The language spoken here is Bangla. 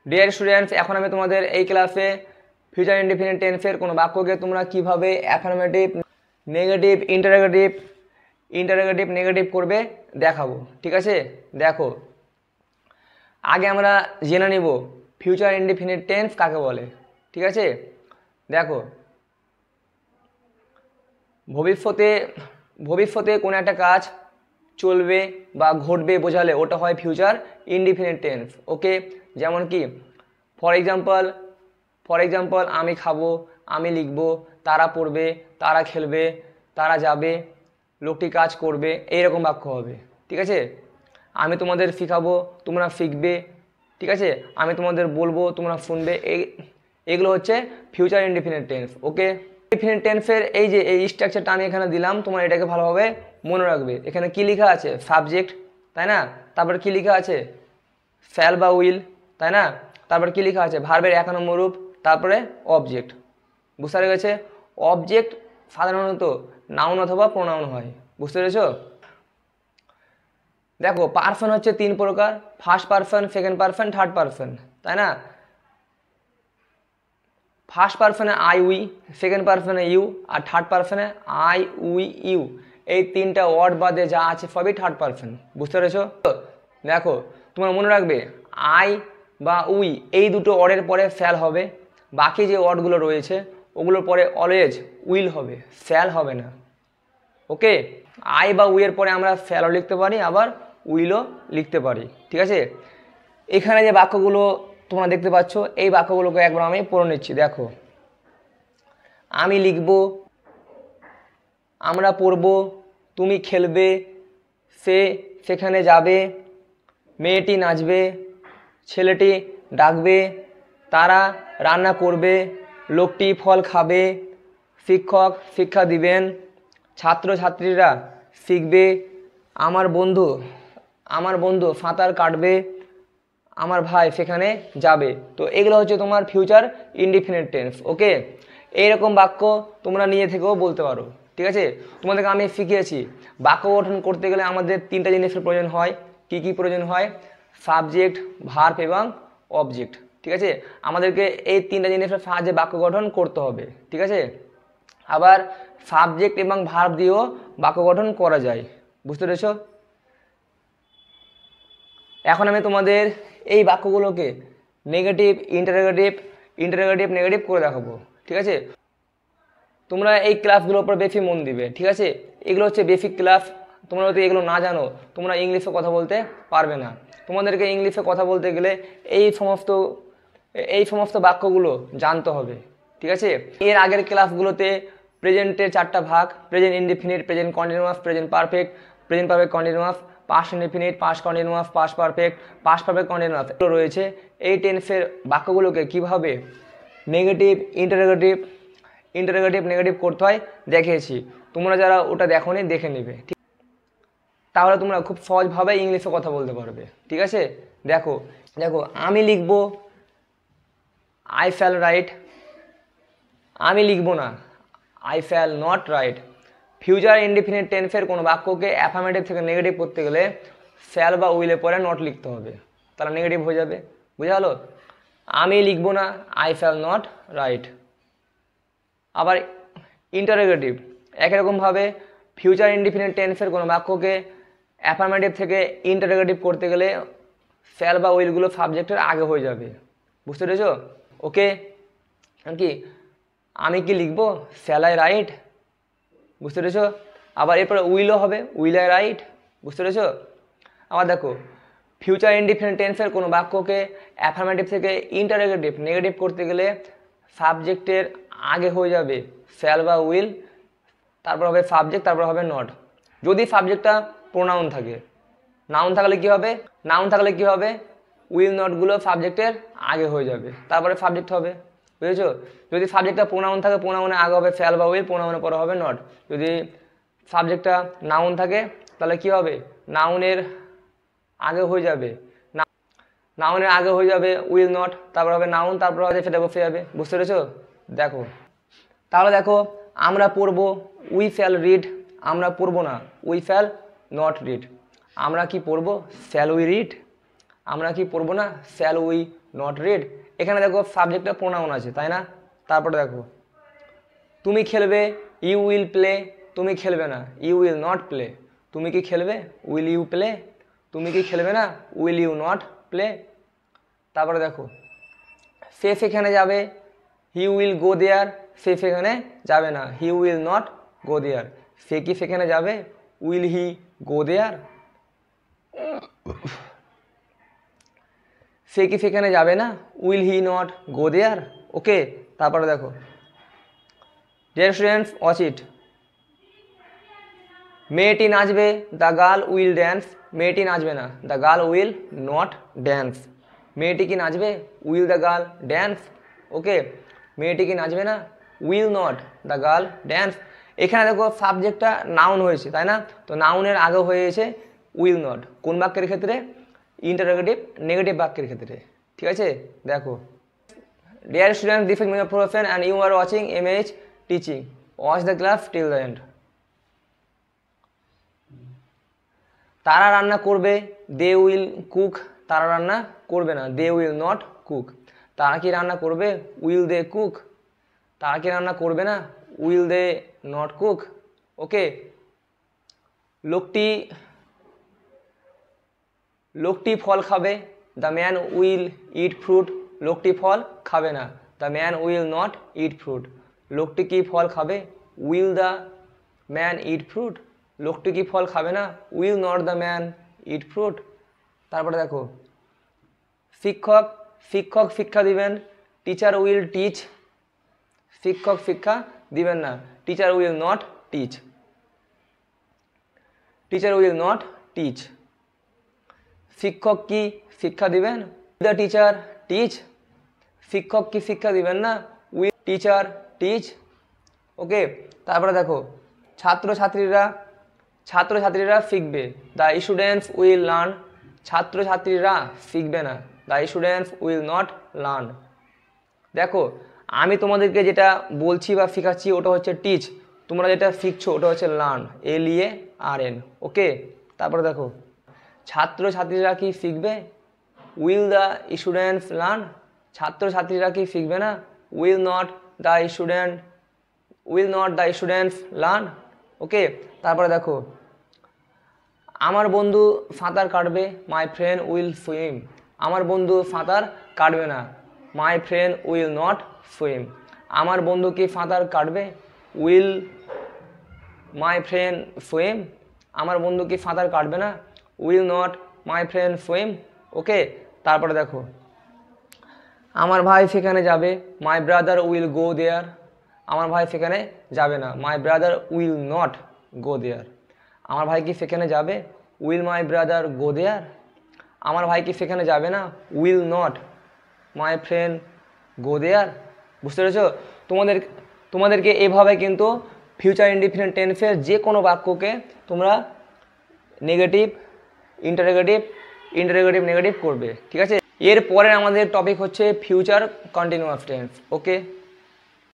ডিয়ার স্টুডেন্টস, এখন আমি তোমাদের এই ক্লাসে ফিউচার ইনডিফিনিট টেন্সের কোনো বাক্যকে তোমরা কিভাবে অ্যাফার্মেটিভ, নেগেটিভ, ইন্টারোগেটিভ নেগেটিভ করবে দেখাবো। ঠিক আছে, দেখো আগে আমরা জেনে নিব ফিউচার ইনডিফিনিট টেন্স কাকে বলে। ঠিক আছে, দেখো ভবিষ্যতে কোনো একটা কাজ চলবে বা ঘটবে বোঝালে ওটা হয় ফিউচার ইনডিফিনিট টেন্স। ওকে, যেমন কি ফর এক্সাম্পল আমি খাবো, আমি লিখবো, তারা পড়বে, তারা খেলবে, তারা যাবে, লোকটি কাজ করবে, এইরকম বাক্য হবে। ঠিক আছে, আমি তোমাদের শিখাবো, তোমরা শিখবে। ঠিক আছে, আমি তোমাদের বলবো, তোমরা শুনবে। এগুলো হচ্ছে ফিউচার ইনডিফিনিট টেন্স। ওকে, ইনডিফিনিট টেন্সের এই যে এই স্ট্রাকচারটা আমি এখানে দিলাম, তোমরা এটাকে ভালোভাবে মনে রাখবে। এখানে কি লেখা আছে? সাবজেক্ট, তাই না? তারপর কি লেখা আছে? শ্যাল বা উইল, তাই না? তারপর কি লেখা আছে? ভার্বের 1 নম্বর রূপ, তারপরে অবজেক্ট। বুঝতে পেরেছে? অবজেক্ট সাধারণত নাউন অথবা প্রোনাউন হয়। বুঝতে পেরেছো? দেখো পারসন হচ্ছে 3 প্রকার, first person, second person, third person, তাই না? ফার্স্ট পারসনে আই উই, সেকেন্ড পারসনে ইউ, আর থার্ড পারসনে আই উই ইউ। এই 3টা ওয়ার্ড বাদে যা আছে সবই থার্ড পারসন। বুঝতে পেরেছো? দেখো তোমরা মনে রাখবে আই বা উই এই দুটো ওয়ার্ডের পরে শ্যাল হবে, বাকি যে ওয়ার্ডগুলো রয়েছে ওগুলোর পরে অলওয়েজ উইল হবে, শ্যাল হবে না। ওকে, আই বা উইয়ের পরে আমরা শ্যালও লিখতে পারি, আবার উইলও লিখতে পারি। ঠিক আছে, এখানে যে বাক্যগুলো তোমরা দেখতে পাচ্ছ এই বাক্যগুলোকে একবার আমি পড়ে নিচ্ছি। দেখো আমি লিখব, আমরা পড়ব, তুমি খেলবে, সে সেখানে যাবে, মেয়েটি নাচবে, ছেলেটি ডাকবে, তারা রান্না করবে, লোকটি ফল খাবে, শিক্ষক শিক্ষা দিবেন, ছাত্রছাত্রীরা শিখবে, আমার বন্ধু সাঁতার কাটবে, আমার ভাই সেখানে যাবে। তো এগুলো হচ্ছে তোমার ফিউচার ইনডিফিনিট টেন্স। ওকে, এইরকম বাক্য তোমরা নিয়ে থেকেও বলতে পারো। ঠিক আছে, তোমাদেরকে আমি শিখিয়েছি বাক্য গঠন করতে গেলে আমাদের 3টা জিনিসের প্রয়োজন হয়। কি কি প্রয়োজন হয়? সাবজেক্ট, ভার্ব এবং অবজেক্ট। ঠিক আছে, আমাদেরকে এই 3টা জিনিসের সাহায্যে বাক্য গঠন করতে হবে। ঠিক আছে, আবার সাবজেক্ট এবং ভার্ব দিয়েও বাক্য গঠন করা যায়। বুঝতে পেরেছ? এখন আমি তোমাদের এই বাক্যগুলোকে নেগেটিভ, নেগেটিভ করে দেখাবো। ঠিক আছে, তোমরা এই ক্লাসগুলোর উপর বেশি মন দিবে। ঠিক আছে, এগুলো হচ্ছে বেসিক ক্লাস। তোমরা যদি এগুলো না জানো তোমরা ইংলিশে কথা বলতে পারবে না। তোমাদেরকে ইংলিশে কথা বলতে গেলে এই সমস্ত বাক্যগুলো জানতে হবে। ঠিক আছে, এর আগের ক্লাসগুলোতে প্রেজেন্টের 4টা ভাগ, present indefinite, present continuous, present perfect continuous, past indefinite, past continuous, past perfect continuous এগুলো রয়েছে। এই টেন্সের বাক্যগুলোকে কিভাবে নেগেটিভ, ইন্টারোগেটিভ নেগেটিভ করতে হয় দেখিয়েছি। তোমরা যারা ওটা দেখোনি দেখে নেবে, তাহলে তোমরা খুব সহজভাবে ইংলিশে কথা বলতে পারবে। ঠিক আছে, দেখো আমি লিখবো, আই শ্যাল রাইট, আমি লিখবো না, I shall not right. Future indefinite টেন্সের কোনো বাক্যকে অ্যাফার্মেটিভ থেকে নেগেটিভ করতে গেলে শ্যাল বা উইলের পরে নট লিখতে হবে, তাহলে নেগেটিভ হয়ে যাবে। বুঝা গেল? আমি লিখবো না, আই শ্যাল নট রাইট। আবার ইন্টারোগেটিভ একই রকমভাবে ফিউচার ইনডিফিনিট টেন্সের কোনো বাক্যকে অ্যাফার্মেটিভ থেকে ইন্টারোগেটিভ করতে গেলে শ্যাল বা উইলগুলো সাবজেক্টের আগে হয়ে যাবে। বুঝতে পেরেছ? ওকে, কি আমি কি লিখবো? Shall I right. বুঝতে পেরেছ? আবার এরপরে উইলও হবে, উইল আই রাইট। বুঝতে পেরেছ? আবার দেখো ফিউচার ইনডিফিনিট টেন্সের কোনো বাক্যকে অ্যাফার্মেটিভ থেকে ইন্টারোগেটিভ নেগেটিভ করতে গেলে সাবজেক্টের আগে হয়ে যাবে শ্যাল বা উইল, তারপর হবে সাবজেক্ট, তারপর হবে নট। যদি সাবজেক্টটা প্রোনাউন থাকে, নাউন থাকলে কি হবে? উইল নটগুলো সাবজেক্টের আগে হয়ে যাবে, তারপরে সাবজেক্ট হবে। বুঝেছো? যদি সাবজেক্টটা প্রোনাউন থাকে, প্রোনাউনের আগে হবে শ্যাল বা উইল, প্রোনাউনের পরে হবে নট। যদি সাবজেক্টটা নাউন থাকে তাহলে কি হবে? নাউনের আগে হয়ে যাবে উইল নট, তারপর হবে নাউন, তারপর হবে সেটা বসে যাবে। বুঝতে পেরেছো? দেখো তাহলে দেখো আমরা পড়বো, উই শ্যাল রিড, আমরা পড়বো না, উই শ্যাল নট রিড। আমরা কি পড়বো? Shall we read. আমরা কি পড়বো না, শ্যাল উই নট রিড। এখানে দেখো সাবজেক্টটা প্রোনাউন আছে, তাই না? তারপরে দেখো তুমি খেলবে, ইউ উইল প্লে, তুমি খেলবে না, ইউ উইল নট প্লে। তুমি কি খেলবে, উইল ইউ প্লে, তুমি কি খেলবে না, উইল ইউ নট প্লে। তারপরে দেখো সে সেখানে যাবে, হি উইল গো দেয়ার, সে সেখানে যাবে না, হি উইল নট গো দেয়ার। সে কি সেখানে যাবে, উইল হি গো দেয়ার। সে কি সেখানে যাবে না, উইল হি নট গো দেয়ার। ওকে, তারপরে দেখো ডিয়ার স্টুডেন্টস ওয়াচ ইট। মেয়েটি নাচবে, দ্য গার্ল উইল ড্যান্স, মেয়েটি নাচবে না, the girl will not dance. মেয়েটি কি নাচবে, উইল দ্য গার্ল ড্যান্স। ওকে, মেয়েটি কি নাচবে না, will not the girl dance. এখানে দেখো সাবজেক্টটা নাউন হয়েছে, তাই না? তো নাউনের আগে হয়েছে উইল নট। কোন বাক্যের ক্ষেত্রে, ইন্টারোগেটিভ নেগেটিভ বাক্যের ক্ষেত্রে। ঠিক আছে, দেখো dear student, this is my profession and you are watching MH teaching, watch the class till the end. তারা রান্না করবে, দে উইল কুক, তারা রান্না করবে না, দে উইল নট কুক। তারা কি রান্না করবে, উইল দে কুক, তারা কি রান্না করবে না, উইল দে নট কুক। ওকে, লোকটি ফল খাবে, the man will it fruit, লোকটি ফল খাবে না, the man will not it fruit. লোকটি কি ফল খাবে, will the man it fruit, লোকটি কি ফল খাবে না, will not the man it fruit. তারপরে দেখো শিক্ষক শিক্ষা দিবেন, টিচার উইল টিচ, শিক্ষক শিক্ষা দিবেন না, teacher will not teach, teacher will not teach. শিক্ষক কি শিক্ষা দিবেন, দ্য টিচার টিচ, শিক্ষক কি শিক্ষা দিবেন না, উইল টিচার টিচ। ওকে, তারপরে দেখো ছাত্রছাত্রীরা শিখবে, দ্য স্টুডেন্টস উইল লার্ন, ছাত্রছাত্রীরা শিখবে না, the students will not learn. দেখো আমি তোমাদেরকে যেটা বলছি বা শেখাচ্ছি ওটা হচ্ছে টিচ, তোমরা যেটা শিখছো ওটা হচ্ছে লার্ন, LEARN। ওকে, তারপরে দেখো ছাত্রছাত্রীরা কি শিখবে, উইল দ্য স্টুডেন্টস লার্ন, ছাত্রছাত্রীরা কি শিখবে না, will not the students learn. Okay, তারপরে দেখো আমার বন্ধু সাঁতার কাটবে, মাই ফ্রেন্ড উইল সুইম, আমার বন্ধু সাঁতার কাটবে না, my friend will not swim. আমার বন্ধু কি সাঁতার কাটবে, উইল মাই ফ্রেন্ড সুইম, আমার বন্ধু কি সাঁতার কাটবে না, will not my friend swim. Okay, তারপরে দেখো আমার ভাই সেখানে যাবে, মাই ব্রাদার উইল গো দেয়ার, আমার ভাই সেখানে যাবে না, my brother will not go there. আমার ভাই কি সেখানে যাবে, will my brother go there. আমার ভাই কি সেখানে যাবে না, উইল নট মাই ফ্রেন্ড গো দেয়ার। বুঝতে পেরেছো? তোমাদেরকে এভাবে কিন্তু ফিউচার ইনডিফিনিট টেন্সের যে কোনো বাক্যকে তোমরা নেগেটিভ ইন্টারোগেটিভ নেগেটিভ করবে। ঠিক আছে, এরপরে আমাদের টপিক হচ্ছে ফিউচার কন্টিনিউয়াস টেন্স। ওকে।